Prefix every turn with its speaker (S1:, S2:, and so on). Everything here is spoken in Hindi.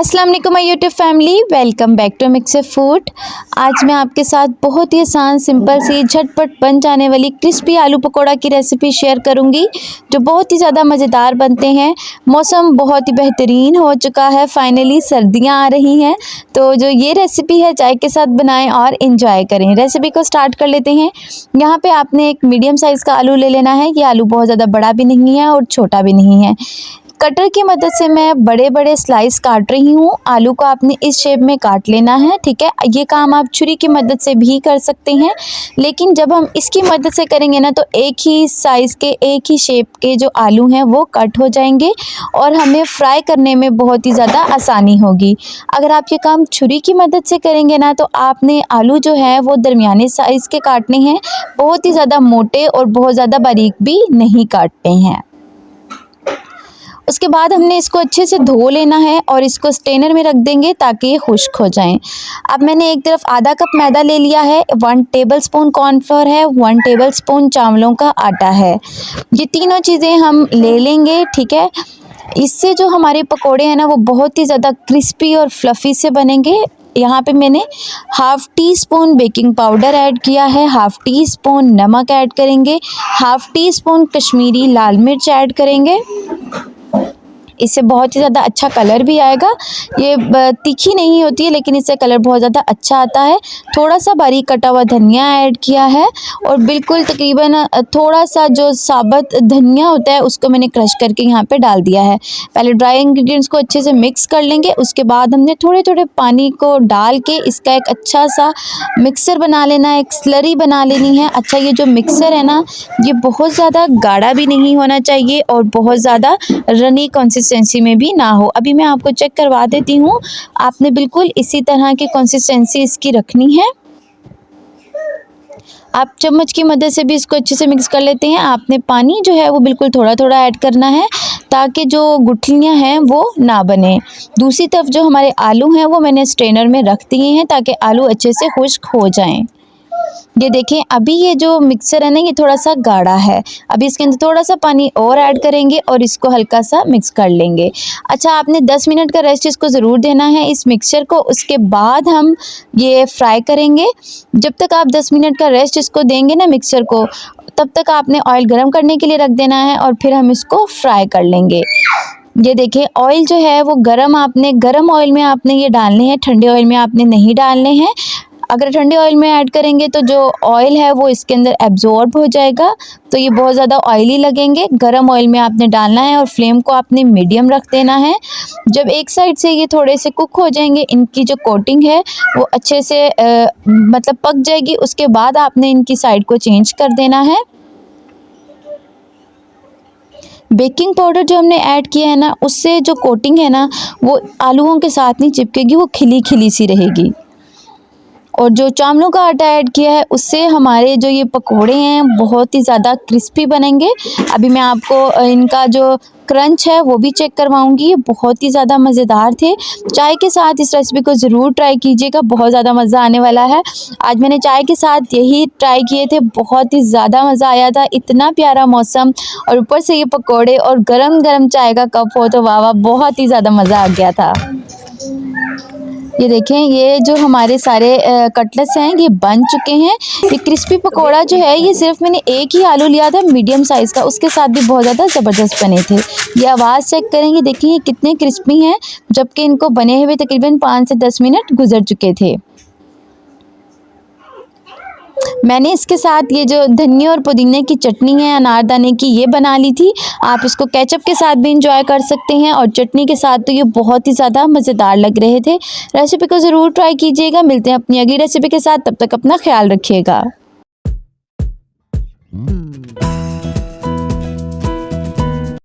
S1: अस्सलाम वालेकुम my YouTube family, welcome back to mixer food. आज मैं आपके साथ बहुत ही आसान, सिंपल सी, झटपट बन जाने वाली क्रिस्पी आलू पकौड़ा की रेसिपी शेयर करूंगी जो बहुत ही ज़्यादा मज़ेदार बनते हैं। मौसम बहुत ही बेहतरीन हो चुका है, फाइनली सर्दियां आ रही हैं, तो जो ये रेसिपी है चाय के साथ बनाएं और इन्जॉय करें। रेसिपी को स्टार्ट कर लेते हैं। यहाँ पर आपने एक मीडियम साइज़ का आलू ले लेना है। ये आलू बहुत ज़्यादा बड़ा भी नहीं है और छोटा भी नहीं है। कटर की मदद से मैं बड़े बड़े स्लाइस काट रही हूँ। आलू को आपने इस शेप में काट लेना है, ठीक है। ये काम आप छुरी की मदद से भी कर सकते हैं, लेकिन जब हम इसकी मदद से करेंगे ना तो एक ही साइज़ के, एक ही शेप के जो आलू हैं वो कट हो जाएंगे और हमें फ्राई करने में बहुत ही ज़्यादा आसानी होगी। अगर आप ये काम छुरी की मदद से करेंगे ना तो आपने आलू जो है वो दरमियाने साइज़ के काटने हैं, बहुत ही ज़्यादा मोटे और बहुत ज़्यादा बारीक भी नहीं काटते हैं। उसके बाद हमने इसको अच्छे से धो लेना है और इसको स्ट्रेनर में रख देंगे ताकि ये खुश्क हो जाएं। अब मैंने एक तरफ आधा कप मैदा ले लिया है, 1 टेबलस्पून कॉर्नफ्लोर है, 1 टेबलस्पून चावलों का आटा है। ये तीनों चीज़ें हम ले लेंगे, ठीक है। इससे जो हमारे पकोड़े हैं ना वो बहुत ही ज़्यादा क्रिस्पी और फ्लफ़ी से बनेंगे। यहाँ पे मैंने half tea spoon baking powder add किया है, हाफ़ टी स्पून नमक ऐड करेंगे, हाफ़ टी स्पून कश्मीरी लाल मिर्च ऐड करेंगे। इससे बहुत ही ज़्यादा अच्छा कलर भी आएगा। ये तीखी नहीं होती है लेकिन इससे कलर बहुत ज़्यादा अच्छा आता है। थोड़ा सा बारीक कटा हुआ धनिया ऐड किया है और बिल्कुल तकरीबन थोड़ा सा जो साबुत धनिया होता है उसको मैंने क्रश करके यहाँ पे डाल दिया है। पहले ड्राई इंग्रेडिएंट्स को अच्छे से मिक्स कर लेंगे, उसके बाद हमने थोड़े थोड़े पानी को डाल के इसका एक अच्छा सा मिक्सर बना लेना है, एक स्लरी बना लेनी है। अच्छा, ये जो मिक्सर है ना ये बहुत ज़्यादा गाढ़ा भी नहीं होना चाहिए और बहुत ज़्यादा रनी कंसिस्टेंसी में भी ना हो। अभी मैं आपको चेक करवा देती हूँ। आपने बिल्कुल इसी तरह की कंसिस्टेंसी इसकी रखनी है। आप चम्मच की मदद से भी इसको अच्छे से मिक्स कर लेते हैं। आपने पानी जो है वो बिल्कुल थोड़ा थोड़ा ऐड करना है ताकि जो गुठलियाँ हैं वो ना बने। दूसरी तरफ जो हमारे आलू हैं वो मैंने स्ट्रेनर में रख दिए हैं ताकि आलू अच्छे से खुश्क हो जाएं। ये देखें, अभी ये जो मिक्सर है ना ये थोड़ा सा गाढ़ा है। अभी इसके अंदर थोड़ा सा पानी और ऐड करेंगे और इसको हल्का सा मिक्स कर लेंगे। अच्छा, आपने 10 मिनट का रेस्ट इसको ज़रूर देना है इस मिक्सचर को। उसके बाद हम ये फ्राई करेंगे। जब तक आप 10 मिनट का रेस्ट इसको देंगे ना मिक्सचर को, तब तक आपने ऑयल गर्म करने के लिए रख देना है और फिर हम इसको फ्राई कर लेंगे। ये देखिए, ऑयल जो है वो गर्म ऑयल में आपने ये डालने हैं, ठंडे ऑयल में आपने नहीं डालने हैं। अगर ठंडे ऑयल में ऐड करेंगे तो जो ऑयल है वो इसके अंदर एब्जॉर्ब हो जाएगा, तो ये बहुत ज़्यादा ऑयली लगेंगे। गर्म ऑयल में आपने डालना है और फ्लेम को आपने मीडियम रख देना है। जब एक साइड से ये थोड़े से कुक हो जाएंगे, इनकी जो कोटिंग है वो अच्छे से मतलब पक जाएगी, उसके बाद आपने इनकी साइड को चेंज कर देना है। बेकिंग पाउडर जो हमने ऐड किया है ना उससे जो कोटिंग है ना वो आलूओं के साथ नहीं चिपकेगी, वो खिली खिली सी रहेगी। और जो चावलों का आटा ऐड किया है उससे हमारे जो ये पकोड़े हैं बहुत ही ज़्यादा क्रिस्पी बनेंगे। अभी मैं आपको इनका जो क्रंच है वो भी चेक करवाऊंगी। ये बहुत ही ज़्यादा मज़ेदार थे। चाय के साथ इस रेसिपी को ज़रूर ट्राई कीजिएगा, बहुत ज़्यादा मज़ा आने वाला है। आज मैंने चाय के साथ यही ट्राई किए थे, बहुत ही ज़्यादा मज़ा आया था। इतना प्यारा मौसम और ऊपर से ये पकोड़े और गरम गरम चाय का कप हो तो वाह वाह, बहुत ही ज़्यादा मज़ा आ गया था। ये देखें, ये जो हमारे सारे कटलेट्स हैं ये बन चुके हैं। ये क्रिस्पी पकोड़ा जो है ये सिर्फ मैंने एक ही आलू लिया था मीडियम साइज़ का, उसके साथ भी बहुत ज़्यादा ज़बरदस्त बने थे। ये आवाज़ चेक करेंगे, देखिए ये कितने क्रिस्पी हैं, जबकि इनको बने हुए तकरीबन 5 से 10 मिनट गुजर चुके थे। मैंने इसके साथ ये जो धनिया और पुदीने की चटनी है अनारदाने की, ये बना ली थी। आप इसको केचप के साथ भी इंजॉय कर सकते हैं और चटनी के साथ तो ये बहुत ही ज़्यादा मज़ेदार लग रहे थे। रेसिपी को ज़रूर ट्राई कीजिएगा। मिलते हैं अपनी अगली रेसिपी के साथ, तब तक अपना ख्याल रखिएगा।